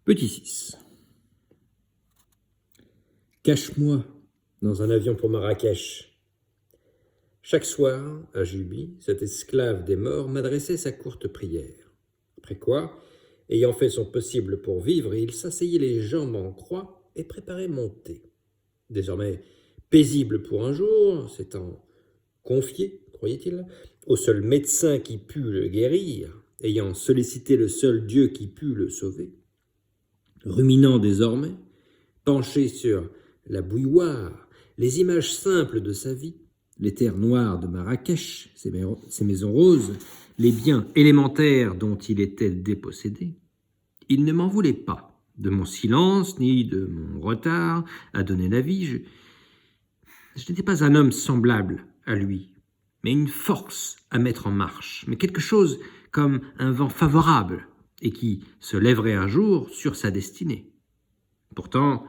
Petit 6. Cache-moi dans un avion pour Marrakech. Chaque soir, à Juby, cet esclave des morts m'adressait sa courte prière. Après quoi, ayant fait son possible pour vivre, il s'asseyait les jambes en croix et préparait mon thé. Désormais paisible pour un jour, s'étant confié, croyait-il, au seul médecin qui put le guérir, ayant sollicité le seul Dieu qui put le sauver, ruminant désormais, penché sur la bouilloire, les images simples de sa vie, les terres noires de Marrakech, ses maisons roses, les biens élémentaires dont il était dépossédé, il ne m'en voulait pas de mon silence ni de mon retard à donner l'avis. Je n'étais pas un homme semblable à lui, mais une force à mettre en marche, mais quelque chose comme un vent favorable et qui se lèverait un jour sur sa destinée. Pourtant,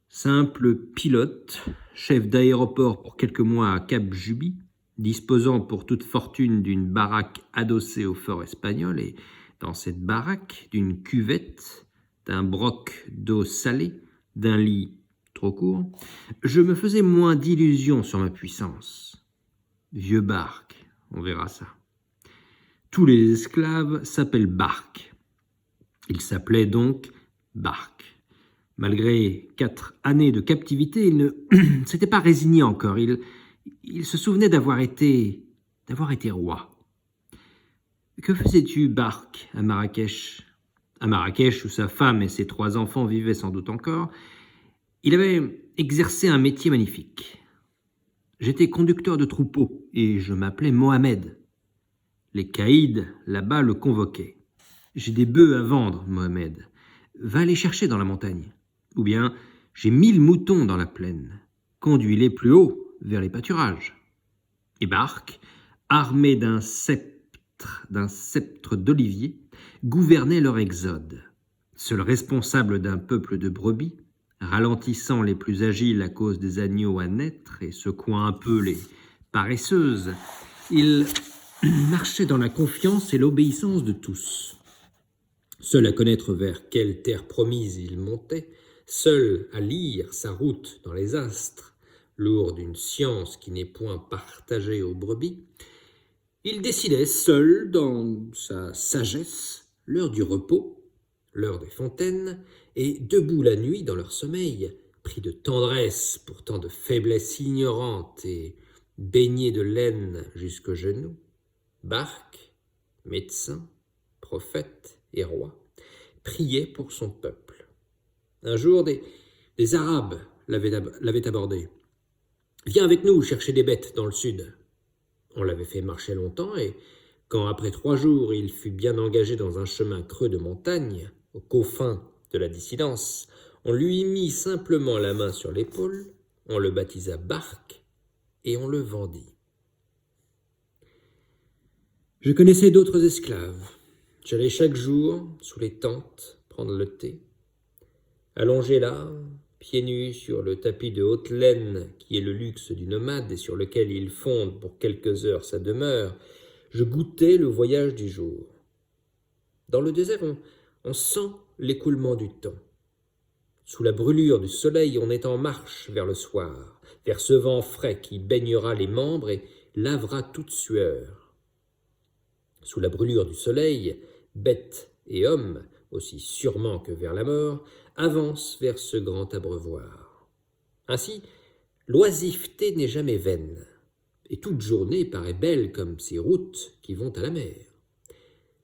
simple pilote, chef d'aéroport pour quelques mois à Cap Juby, disposant pour toute fortune d'une baraque adossée au fort espagnol et, dans cette baraque, d'une cuvette, d'un broc d'eau salée, d'un lit trop court, je me faisais moins d'illusions sur ma puissance. Vieux Barque, on verra ça. Tous les esclaves s'appellent Barque. Il s'appelait donc Barque. Malgré 4 années de captivité, il ne s'était pas résigné encore. Il se souvenait d'avoir été roi. Que faisais-tu, Barque, à Marrakech? À Marrakech, où sa femme et ses 3 enfants vivaient sans doute encore, il avait exercé un métier magnifique. J'étais conducteur de troupeau et je m'appelais Mohamed. Les caïds, là-bas, le convoquaient. J'ai des bœufs à vendre, Mohamed. Va les chercher dans la montagne. Ou bien, j'ai 1000 moutons dans la plaine. Conduis-les plus haut, vers les pâturages. Et Barque, armé d'un sceptre d'olivier, gouvernait leur exode. Seul responsable d'un peuple de brebis, ralentissant les plus agiles à cause des agneaux à naître et secouant un peu les paresseuses, il marchait dans la confiance et l'obéissance de tous. Seul à connaître vers quelle terre promise il montait, seul à lire sa route dans les astres, lourd d'une science qui n'est point partagée aux brebis, il décidait seul dans sa sagesse l'heure du repos, l'heure des fontaines, et debout la nuit dans leur sommeil, pris de tendresse pour tant de faiblesse ignorante et baigné de laine jusqu'aux genoux, Barque, médecin, prophète et roi, priait pour son peuple. Un jour, des Arabes l'avaient abordé. « Viens avec nous chercher des bêtes dans le sud. » On l'avait fait marcher longtemps, et quand après 3 jours il fut bien engagé dans un chemin creux de montagne, aux confins de la dissidence, on lui mit simplement la main sur l'épaule, on le baptisa Barque, et on le vendit. Je connaissais d'autres esclaves. J'allais chaque jour, sous les tentes, prendre le thé. Allongé là, pieds nus sur le tapis de haute laine qui est le luxe du nomade et sur lequel il fonde pour quelques heures sa demeure, je goûtais le voyage du jour. Dans le désert, on sent l'écoulement du temps. Sous la brûlure du soleil, on est en marche vers le soir, vers ce vent frais qui baignera les membres et lavera toute sueur. Sous la brûlure du soleil, bêtes et hommes, aussi sûrement que vers la mort, avancent vers ce grand abreuvoir. Ainsi, l'oisiveté n'est jamais vaine, et toute journée paraît belle comme ces routes qui vont à la mer.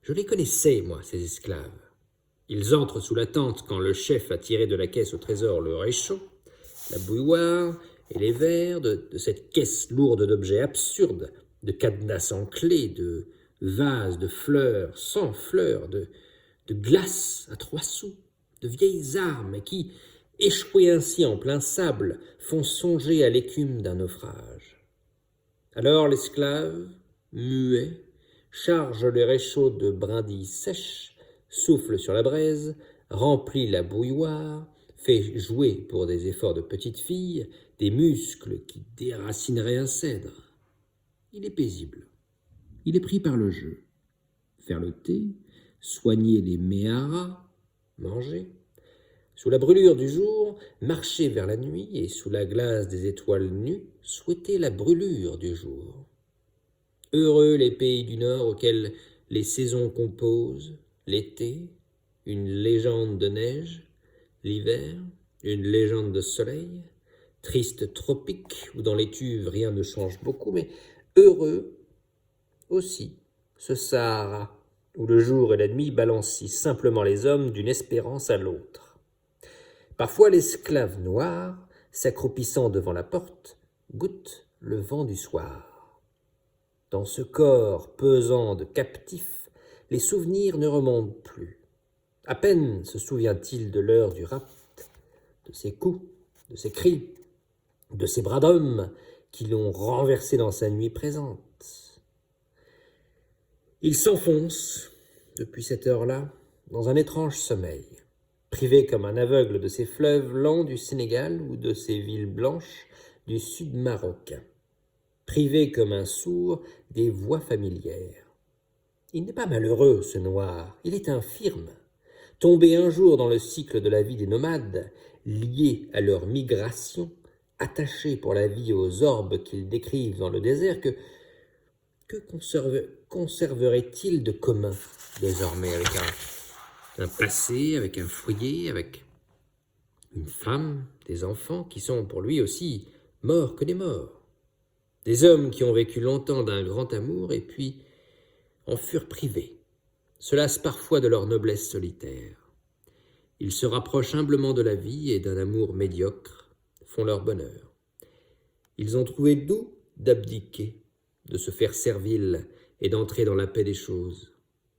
Je les connaissais, moi, ces esclaves. Ils entrent sous la tente quand le chef a tiré de la caisse au trésor le réchaud, la bouilloire et les verres de cette caisse lourde d'objets absurdes, de cadenas en clé, de vases de fleurs sans fleurs, de glace à 3 sous, de vieilles armes qui, échouées ainsi en plein sable, font songer à l'écume d'un naufrage. Alors l'esclave, muet, charge les réchauds de brindilles sèches, souffle sur la braise, remplit la bouilloire, fait jouer pour des efforts de petite fille des muscles qui déracineraient un cèdre. Il est paisible. Il est pris par le jeu. Faire le thé, soigner les méharas, manger, sous la brûlure du jour, marcher vers la nuit, et sous la glace des étoiles nues, souhaiter la brûlure du jour. Heureux les pays du Nord auxquels les saisons composent, l'été, une légende de neige, l'hiver, une légende de soleil, triste tropique où dans l'étuve rien ne change beaucoup, mais heureux aussi ce Sahara où le jour et la nuit balancent si simplement les hommes d'une espérance à l'autre. Parfois l'esclave noir, s'accroupissant devant la porte, goûte le vent du soir. Dans ce corps pesant de captif, les souvenirs ne remontent plus. À peine se souvient-il de l'heure du rapt, de ses coups, de ses cris, de ses bras d'homme qui l'ont renversé dans sa nuit présente. Il s'enfonce, depuis cette heure-là, dans un étrange sommeil, privé comme un aveugle de ces fleuves lents du Sénégal ou de ces villes blanches du sud marocain, privé comme un sourd des voix familières. Il n'est pas malheureux, ce noir, il est infirme, tombé un jour dans le cycle de la vie des nomades, lié à leur migration, attaché pour la vie aux orbes qu'ils décrivent dans le désert, que conserverait-il de commun désormais avec un passé, avec un foyer, avec une femme, des enfants qui sont pour lui aussi morts que des morts, des hommes qui ont vécu longtemps d'un grand amour et puis en furent privés, se lassent parfois de leur noblesse solitaire. Ils se rapprochent humblement de la vie et d'un amour médiocre font leur bonheur. Ils ont trouvé doux d'abdiquer, de se faire servile et d'entrer dans la paix des choses.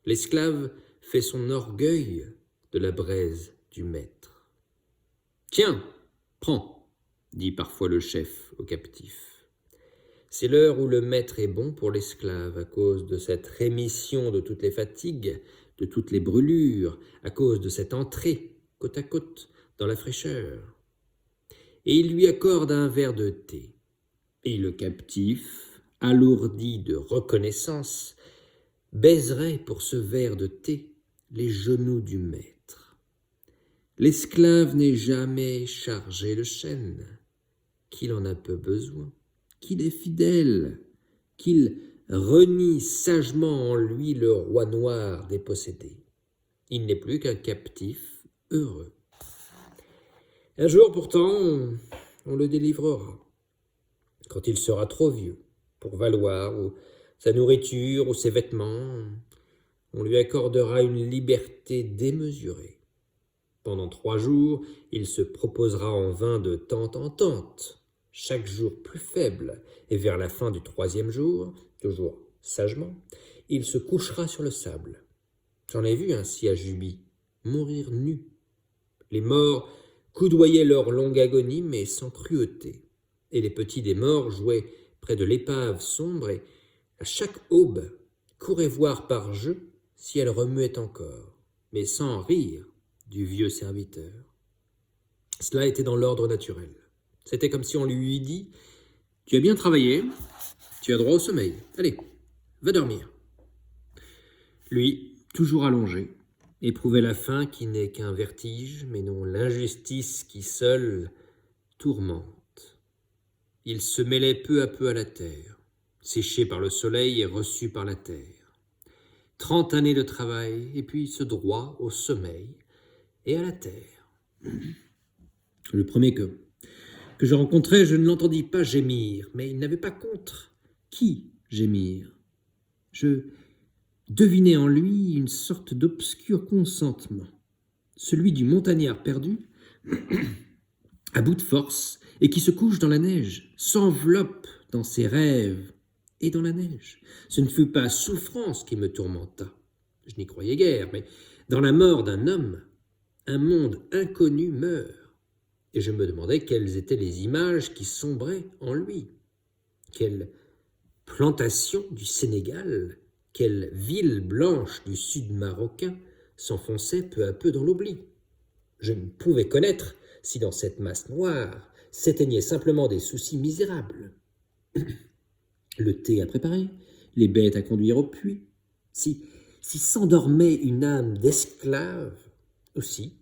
L'esclave fait son orgueil de la braise du maître. « Tiens, prends » dit parfois le chef au captif. C'est l'heure où le maître est bon pour l'esclave, à cause de cette rémission de toutes les fatigues, de toutes les brûlures, à cause de cette entrée, côte à côte, dans la fraîcheur. Et il lui accorde un verre de thé. Et le captif, alourdi de reconnaissance, baiserait pour ce verre de thé les genoux du maître. L'esclave n'est jamais chargé de chaînes, qu'il en a peu besoin, qu'il est fidèle, qu'il renie sagement en lui le roi noir dépossédé. Il n'est plus qu'un captif heureux. Un jour pourtant, on le délivrera, quand il sera trop vieux pour valoir ou sa nourriture ou ses vêtements. On lui accordera une liberté démesurée. Pendant 3 jours, il se proposera en vain de tente en tente, chaque jour plus faible, et vers la fin du 3e jour, toujours sagement, il se couchera sur le sable. J'en ai vu ainsi à Juby, mourir nu. Les morts coudoyaient leur longue agonie, mais sans cruauté, et les petits des morts jouaient près de l'épave sombre, et à chaque aube couraient voir par jeu si elle remuait encore, mais sans rire du vieux serviteur. Cela était dans l'ordre naturel. C'était comme si on lui eût dit « Tu as bien travaillé, tu as droit au sommeil. Allez, va dormir. » Lui, toujours allongé, éprouvait la faim qui n'est qu'un vertige, mais non l'injustice qui seule tourmente. Il se mêlait peu à peu à la terre, séché par le soleil et reçu par la terre. 30 années de travail, et puis ce droit au sommeil et à la terre. Le premier que je rencontrai, je ne l'entendis pas gémir, mais il n'avait pas contre qui gémir. Je devinais en lui une sorte d'obscur consentement, celui du montagnard perdu, à bout de force, et qui se couche dans la neige, s'enveloppe dans ses rêves et dans la neige. Ce ne fut pas souffrance qui me tourmenta, je n'y croyais guère, mais dans la mort d'un homme, un monde inconnu meurt, et je me demandais quelles étaient les images qui sombraient en lui. Quelle plantation du Sénégal, quelle ville blanche du sud marocain s'enfonçait peu à peu dans l'oubli. Je ne pouvais connaître si dans cette masse noire s'éteignaient simplement des soucis misérables. Le thé à préparer, les bêtes à conduire au puits, si s'endormait une âme d'esclave Aussi,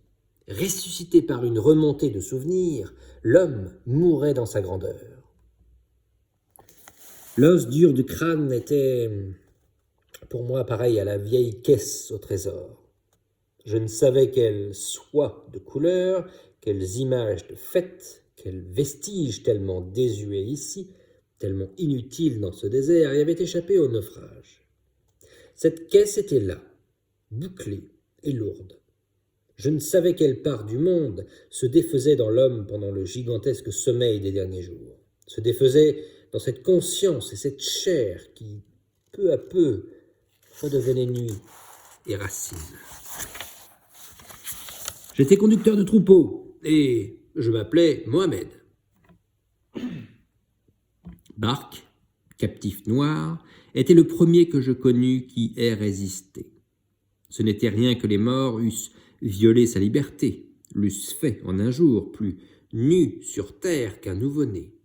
ressuscité par une remontée de souvenirs, l'homme mourait dans sa grandeur. L'os dur du crâne était, pour moi, pareil à la vieille caisse au trésor. Je ne savais quelles soies de couleur, quelles images de fêtes, quels vestiges tellement désuets ici, tellement inutiles dans ce désert, y avaient échappé au naufrage. Cette caisse était là, bouclée et lourde. Je ne savais quelle part du monde se défaisait dans l'homme pendant le gigantesque sommeil des derniers jours, se défaisait dans cette conscience et cette chair qui, peu à peu, redevenait nuit et racine. J'étais conducteur de troupeau et je m'appelais Mohamed. Bark, captif noir, était le premier que je connus qui ait résisté. Ce n'était rien que les morts eussent violé sa liberté, l'eussent fait en un jour plus nu sur terre qu'un nouveau-né.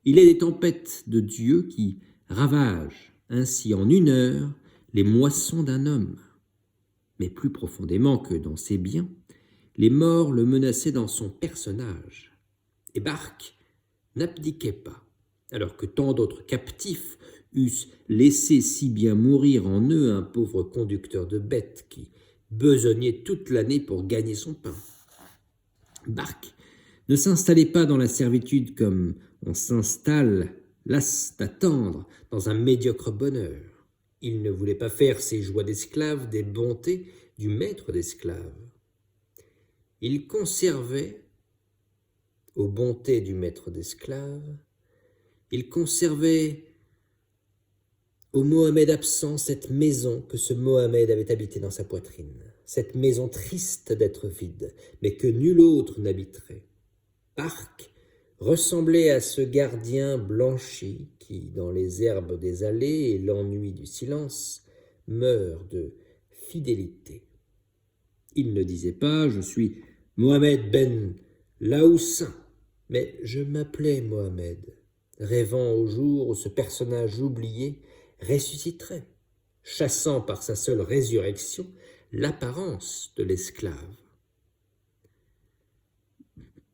Il est des tempêtes de Dieu qui ravagent ainsi en une heure les moissons d'un homme. Mais plus profondément que dans ses biens, les morts le menaçaient dans son personnage. Et Bark n'abdiquait pas, alors que tant d'autres captifs eussent laissé si bien mourir en eux un pauvre conducteur de bêtes qui besognait toute l'année pour gagner son pain. Bark ne s'installait pas dans la servitude comme on s'installe, las d'attendre, dans un médiocre bonheur. Il ne voulait pas faire ses joies d'esclave des bontés du maître d'esclaves. Il conservait, aux bontés du maître d'esclaves, il conservait au Mohamed absent cette maison que ce Mohamed avait habitée dans sa poitrine, cette maison triste d'être vide, mais que nul autre n'habiterait. Bark ressemblait à ce gardien blanchi qui, dans les herbes des allées et l'ennui du silence, meurt de fidélité. Il ne disait pas « Je suis Mohamed ben Laoussin », mais je m'appelais Mohamed, rêvant au jour où ce personnage oublié ressusciterait, chassant par sa seule résurrection l'apparence de l'esclave.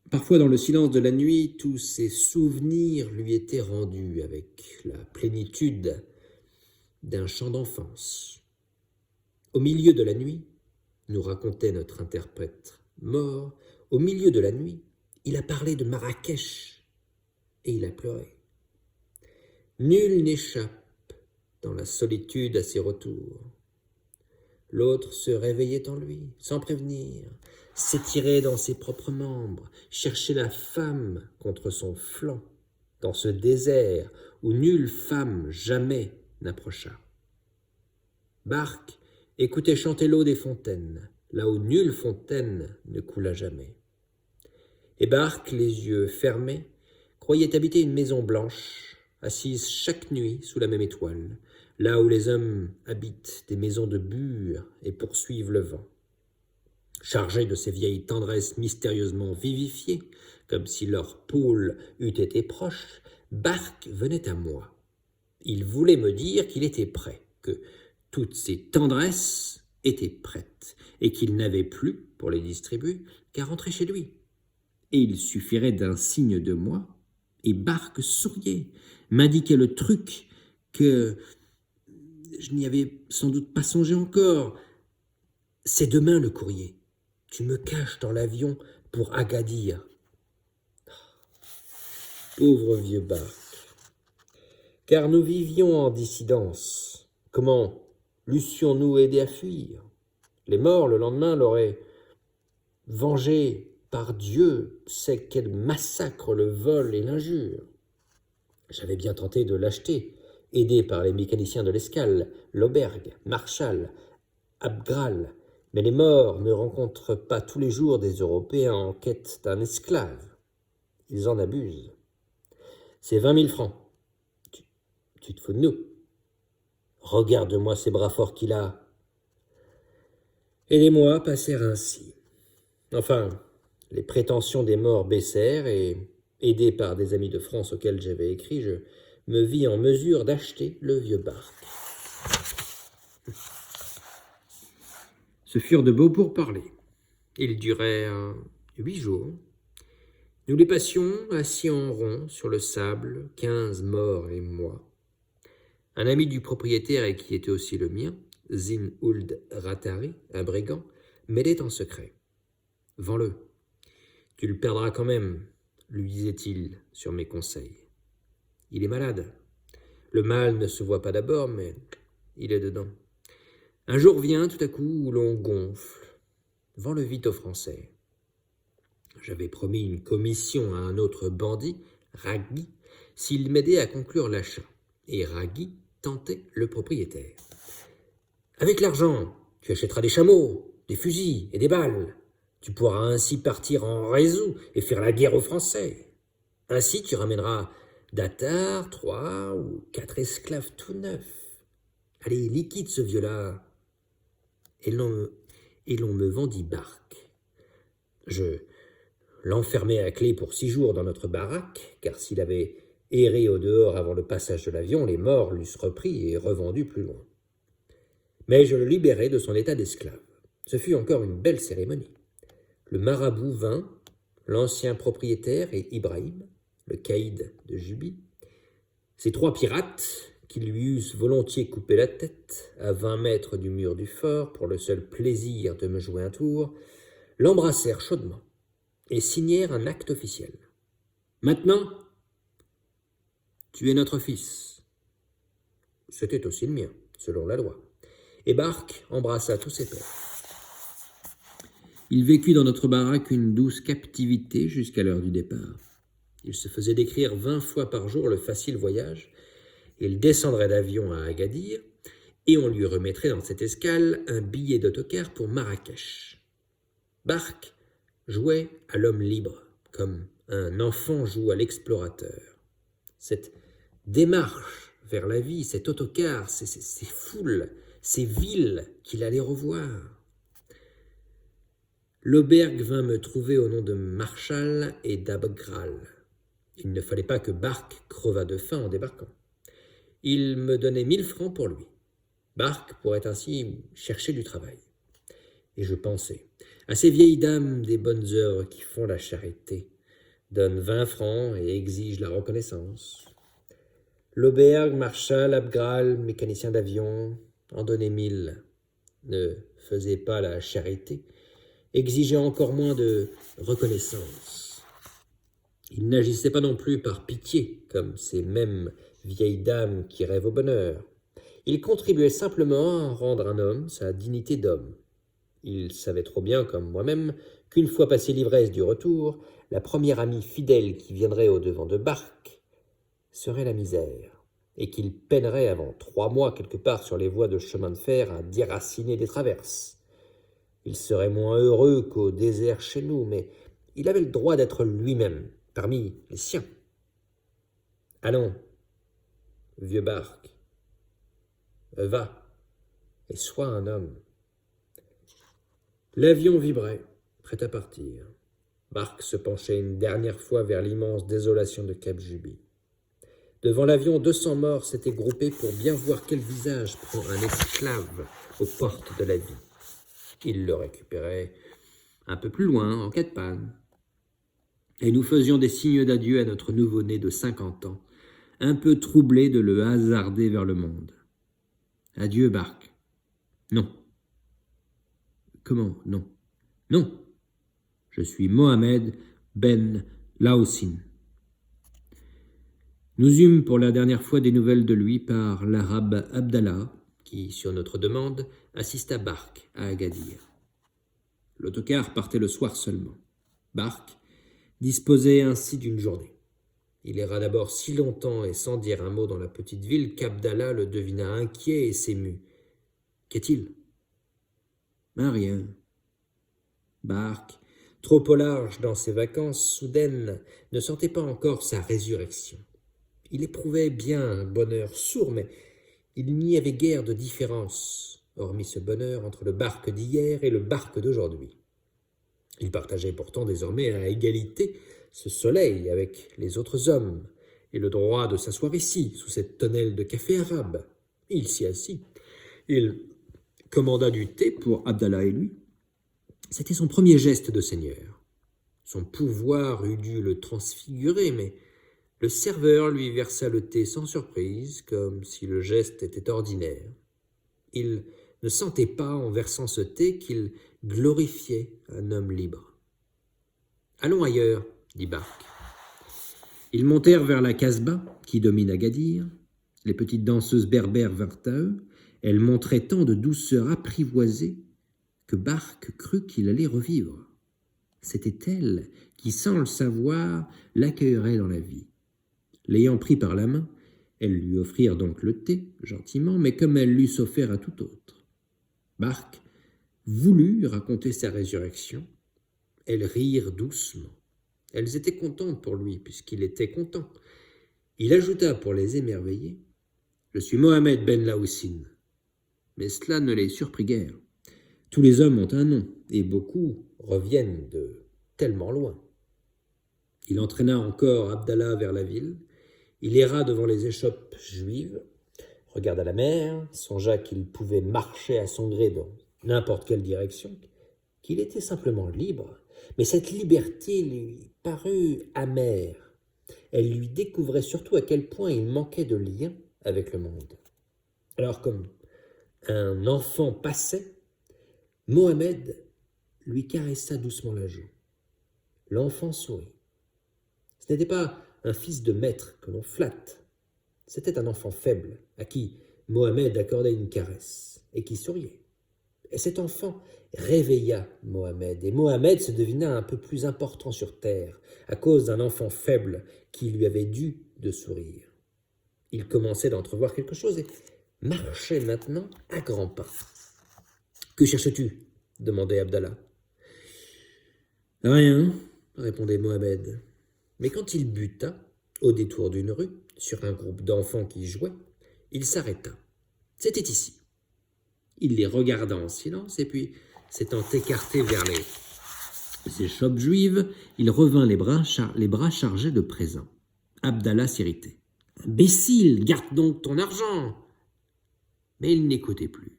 Parfois, dans le silence de la nuit, tous ses souvenirs lui étaient rendus avec la plénitude d'un chant d'enfance. Au milieu de la nuit, nous racontait notre interprète mort, au milieu de la nuit, il a parlé de Marrakech et il a pleuré. Nul n'échappe dans la solitude à ses retours. L'autre se réveillait en lui, sans prévenir, s'étirait dans ses propres membres, cherchait la femme contre son flanc, dans ce désert où nulle femme jamais n'approcha. Bark écoutait chanter l'eau des fontaines, là où nulle fontaine ne coula jamais. Et Bark, les yeux fermés, croyait habiter une maison blanche, assise chaque nuit sous la même étoile, là où les hommes habitent des maisons de bure et poursuivent le vent. Chargé de ces vieilles tendresses mystérieusement vivifiées, comme si leur pôle eût été proche, Bark venait à moi. Il voulait me dire qu'il était prêt, que toutes ces tendresses étaient prêtes, et qu'il n'avait plus, pour les distribuer, qu'à rentrer chez lui. Et il suffirait d'un signe de moi, et Bark souriait, m'indiquait le truc que je n'y avais sans doute pas songé encore. C'est demain le courrier. Tu me caches dans l'avion pour Agadir. Pauvre vieux Bark. Car nous vivions en dissidence. Comment l'eussions-nous aidé à fuir? Les morts, le lendemain, l'auraient vengé par Dieu, c'est quel massacre le vol et l'injure. J'avais bien tenté de l'acheter, aidé par les mécaniciens de l'escale, Lauberg, Marshall, Abgral, mais les morts ne rencontrent pas tous les jours des Européens en quête d'un esclave. Ils en abusent. C'est 20 000 francs. Tu te fous de nous. Regarde-moi ces bras forts qu'il a. Et les mois passèrent ainsi. Enfin, les prétentions des morts baissèrent et, aidé par des amis de France auxquels j'avais écrit, je me vis en mesure d'acheter le vieux Bark. Ce furent de beaux pourparlers. Ils durèrent 8 jours. Nous les passions assis en rond sur le sable, 15 morts et moi. Un ami du propriétaire et qui était aussi le mien, Zin-Uld Ratari, un brigand, m'aidait en secret. « Vends-le. Tu le perdras quand même, lui disait-il sur mes conseils. Il est malade. Le mal ne se voit pas d'abord, mais il est dedans. Un jour vient tout à coup où l'on gonfle. Vends-le vite aux Français. » J'avais promis une commission à un autre bandit, Ragui, s'il m'aidait à conclure l'achat. Et Ragui tentait le propriétaire. « Avec l'argent, tu achèteras des chameaux, des fusils et des balles. Tu pourras ainsi partir en réseau et faire la guerre aux Français. Ainsi, tu ramèneras d'Attar 3 ou 4 esclaves tout neufs. Allez, liquide ce vieux-là. » Et l'on me vendit Barque. Je l'enfermai à clé pour 6 jours dans notre baraque, car s'il avait erré au dehors avant le passage de l'avion, les morts l'eussent repris et revendu plus loin. Mais je le libérai de son état d'esclave. Ce fut encore une belle cérémonie. Le marabout vint, l'ancien propriétaire et Ibrahim, le caïd de Jubi, ces 3 pirates qui lui eussent volontiers coupé la tête à 20 mètres du mur du fort pour le seul plaisir de me jouer un tour, l'embrassèrent chaudement et signèrent un acte officiel. « Maintenant, tu es notre fils. » C'était aussi le mien, selon la loi. Et Barque embrassa tous ses pères. Il vécut dans notre baraque une douce captivité jusqu'à l'heure du départ. Il se faisait décrire 20 fois par jour le facile voyage. Il descendrait d'avion à Agadir et on lui remettrait dans cette escale un billet d'autocar pour Marrakech. Barque jouait à l'homme libre, comme un enfant joue à l'explorateur. Cette démarche vers la vie, cet autocar, ces foules, ces villes qu'il allait revoir. L'auberge vint me trouver au nom de Marshal et d'Abgral. Il ne fallait pas que Barque crevât de faim en débarquant. Il me donnait 1000 francs pour lui. Barque pourrait ainsi chercher du travail. Et je pensais à ces vieilles dames des bonnes œuvres qui font la charité, donnent 20 francs et exigent la reconnaissance. L'auberge, Marshal, Abgral, mécanicien d'avion, en donnaient 1000, ne faisaient pas la charité, exigeaient encore moins de reconnaissance. Ils n'agissaient pas non plus par pitié, comme ces mêmes vieilles dames qui rêvent au bonheur. Ils contribuaient simplement à rendre un homme sa dignité d'homme. Ils savaient trop bien, comme moi-même, qu'une fois passée l'ivresse du retour, la première amie fidèle qui viendrait au-devant de Barque serait la misère, et qu'il peinerait avant 3 mois quelque part sur les voies de chemin de fer à déraciner des traverses. Il serait moins heureux qu'au désert chez nous, mais il avait le droit d'être lui-même, parmi les siens. Allons, vieux Barque, va, et sois un homme. L'avion vibrait, prêt à partir. Barque se penchait une dernière fois vers l'immense désolation de Cap Juby. Devant l'avion, 200 morts s'étaient groupés pour bien voir quel visage prend un esclave aux portes de la vie. Il le récupérait un peu plus loin, en cas de panne. Et nous faisions des signes d'adieu à notre nouveau-né de 50 ans, un peu troublé de le hasarder vers le monde. Adieu, Barque. Non. Comment, non? Non. Je suis Mohamed Ben Laoussine. Nous eûmes pour la dernière fois des nouvelles de lui par l'arabe Abdallah, qui, sur notre demande, assista Barque à Agadir. L'autocar partait le soir seulement. Barque disposait ainsi d'une journée. Il erra d'abord si longtemps et sans dire un mot dans la petite ville qu'Abdallah le devina inquiet et s'émut. « Qu'est-il » ? « Rien. » Barque, trop au large dans ses vacances soudaines, ne sentait pas encore sa résurrection. Il éprouvait bien un bonheur sourd, mais il n'y avait guère de différence, hormis ce bonheur, entre le Barque d'hier et le Barque d'aujourd'hui. Il partageait pourtant désormais à égalité ce soleil avec les autres hommes, et le droit de s'asseoir ici, sous cette tonnelle de café arabe. Il s'y assit. Il commanda du thé pour Abdallah et lui. C'était son premier geste de seigneur. Son pouvoir eût dû le transfigurer, mais le serveur lui versa le thé sans surprise, comme si le geste était ordinaire. Il ne sentait pas, en versant ce thé, qu'il glorifiait un homme libre. « Allons ailleurs, » dit Barque. Ils montèrent vers la Casbah, qui domine Agadir. Les petites danseuses berbères vinrent à eux. Elles montraient tant de douceur apprivoisée que Barque crut qu'il allait revivre. C'était elle qui, sans le savoir, l'accueillerait dans la vie. L'ayant pris par la main, elles lui offrirent donc le thé, gentiment, mais comme elles l'eussent offert à tout autre. Barque voulut raconter sa résurrection. Elles rirent doucement. Elles étaient contentes pour lui, puisqu'il était content. Il ajouta, pour les émerveiller, « Je suis Mohamed ben Laoussine. » Mais cela ne les surprit guère. Tous les hommes ont un nom, et beaucoup reviennent de tellement loin. Il entraîna encore Abdallah vers la ville. Il erra devant les échoppes juives, regarda la mer, songea qu'il pouvait marcher à son gré dans n'importe quelle direction, qu'il était simplement libre, mais cette liberté lui parut amère. Elle lui découvrait surtout à quel point il manquait de lien avec le monde. Alors, comme un enfant passait, Mohamed lui caressa doucement la joue. L'enfant sourit. Ce n'était pas un fils de maître que l'on flatte. C'était un enfant faible, à qui Mohamed accordait une caresse, et qui souriait. Et cet enfant réveilla Mohamed, et Mohamed se devina un peu plus important sur terre, à cause d'un enfant faible qui lui avait dû de sourire. Il commençait d'entrevoir quelque chose, et marchait maintenant à grands pas. « Que cherches-tu » demandait Abdallah. « Rien » répondait Mohamed. Mais quand il buta, au détour d'une rue, sur un groupe d'enfants qui jouaient, il s'arrêta. C'était ici. Il les regarda en silence, et puis, s'étant écarté vers les échoppes juives, il revint les bras chargés de présents. Abdallah s'irritait. « Imbécile, garde donc ton argent !» Mais il n'écoutait plus.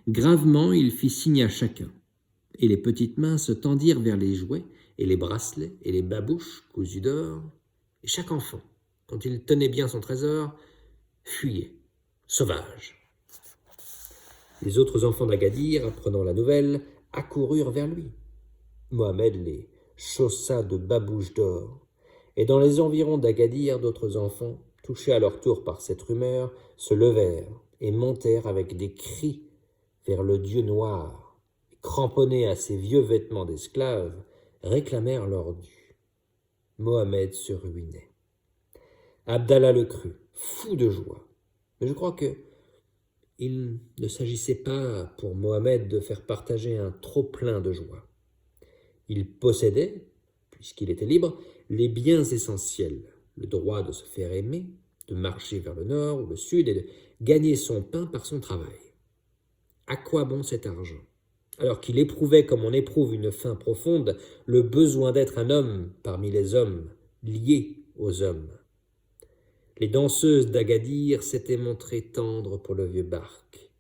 Gravement, il fit signe à chacun, et les petites mains se tendirent vers les jouets, et les bracelets, et les babouches cousus d'or, et chaque enfant, quand il tenait bien son trésor, fuyait, sauvage. Les autres enfants d'Agadir, apprenant la nouvelle, accoururent vers lui. Mohamed les chaussa de babouches d'or, et dans les environs d'Agadir, d'autres enfants, touchés à leur tour par cette rumeur, se levèrent et montèrent avec des cris vers le dieu noir, et cramponnés à ses vieux vêtements d'esclaves, réclamèrent leur dû. Mohamed se ruinait. Abdallah le crut, fou de joie. Mais je crois que il ne s'agissait pas pour Mohamed de faire partager un trop-plein de joie. Il possédait, puisqu'il était libre, les biens essentiels, le droit de se faire aimer, de marcher vers le nord ou le sud et de gagner son pain par son travail. À quoi bon cet argent ? Alors qu'il éprouvait comme on éprouve une faim profonde, le besoin d'être un homme parmi les hommes, lié aux hommes. Les danseuses d'Agadir s'étaient montrées tendres pour le vieux Barque,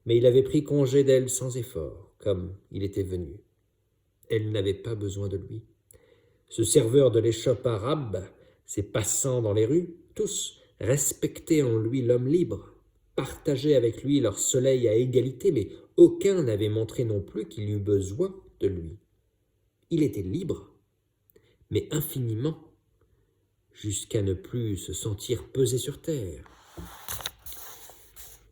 mais il avait pris congé d'elles sans effort, comme il était venu. Elles n'avaient pas besoin de lui. Ce serveur de l'échoppe arabe, ces passants dans les rues, tous respectaient en lui l'homme libre, partageaient avec lui leur soleil à égalité, mais aucun n'avait montré non plus qu'il eût besoin de lui. Il était libre, mais infiniment, jusqu'à ne plus se sentir peser sur terre.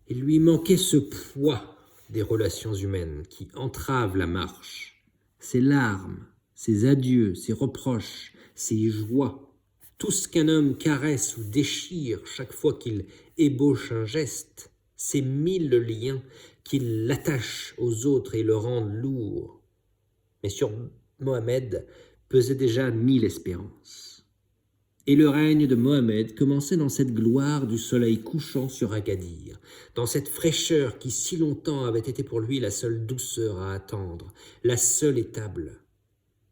Il lui manquait ce poids des relations humaines qui entravent la marche, ses larmes, ses adieux, ses reproches, ses joies, tout ce qu'un homme caresse ou déchire chaque fois qu'il ébauche un geste, ces 1000 liens qui l'attachent aux autres et le rendent lourd. Mais sur Mohamed pesaient déjà 1000 espérances. Et le règne de Mohamed commençait dans cette gloire du soleil couchant sur Agadir, dans cette fraîcheur qui si longtemps avait été pour lui la seule douceur à attendre, la seule étable.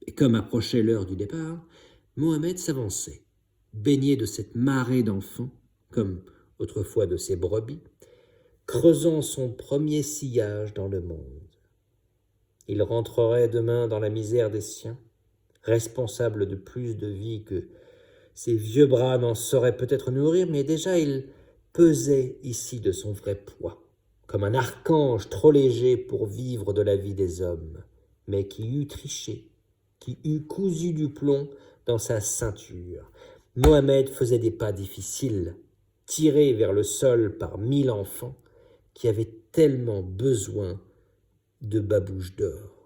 Et comme approchait l'heure du départ, Mohamed s'avançait, baigné de cette marée d'enfants, comme autrefois de ses brebis, creusant son premier sillage dans le monde. Il rentrerait demain dans la misère des siens, responsable de plus de vie que ses vieux bras n'en sauraient peut-être nourrir, mais déjà il pesait ici de son vrai poids, comme un archange trop léger pour vivre de la vie des hommes, mais qui eût triché, qui eût cousu du plomb dans sa ceinture. Mohamed faisait des pas difficiles, tiré vers le sol par 1000 enfants qui avaient tellement besoin de babouches d'or.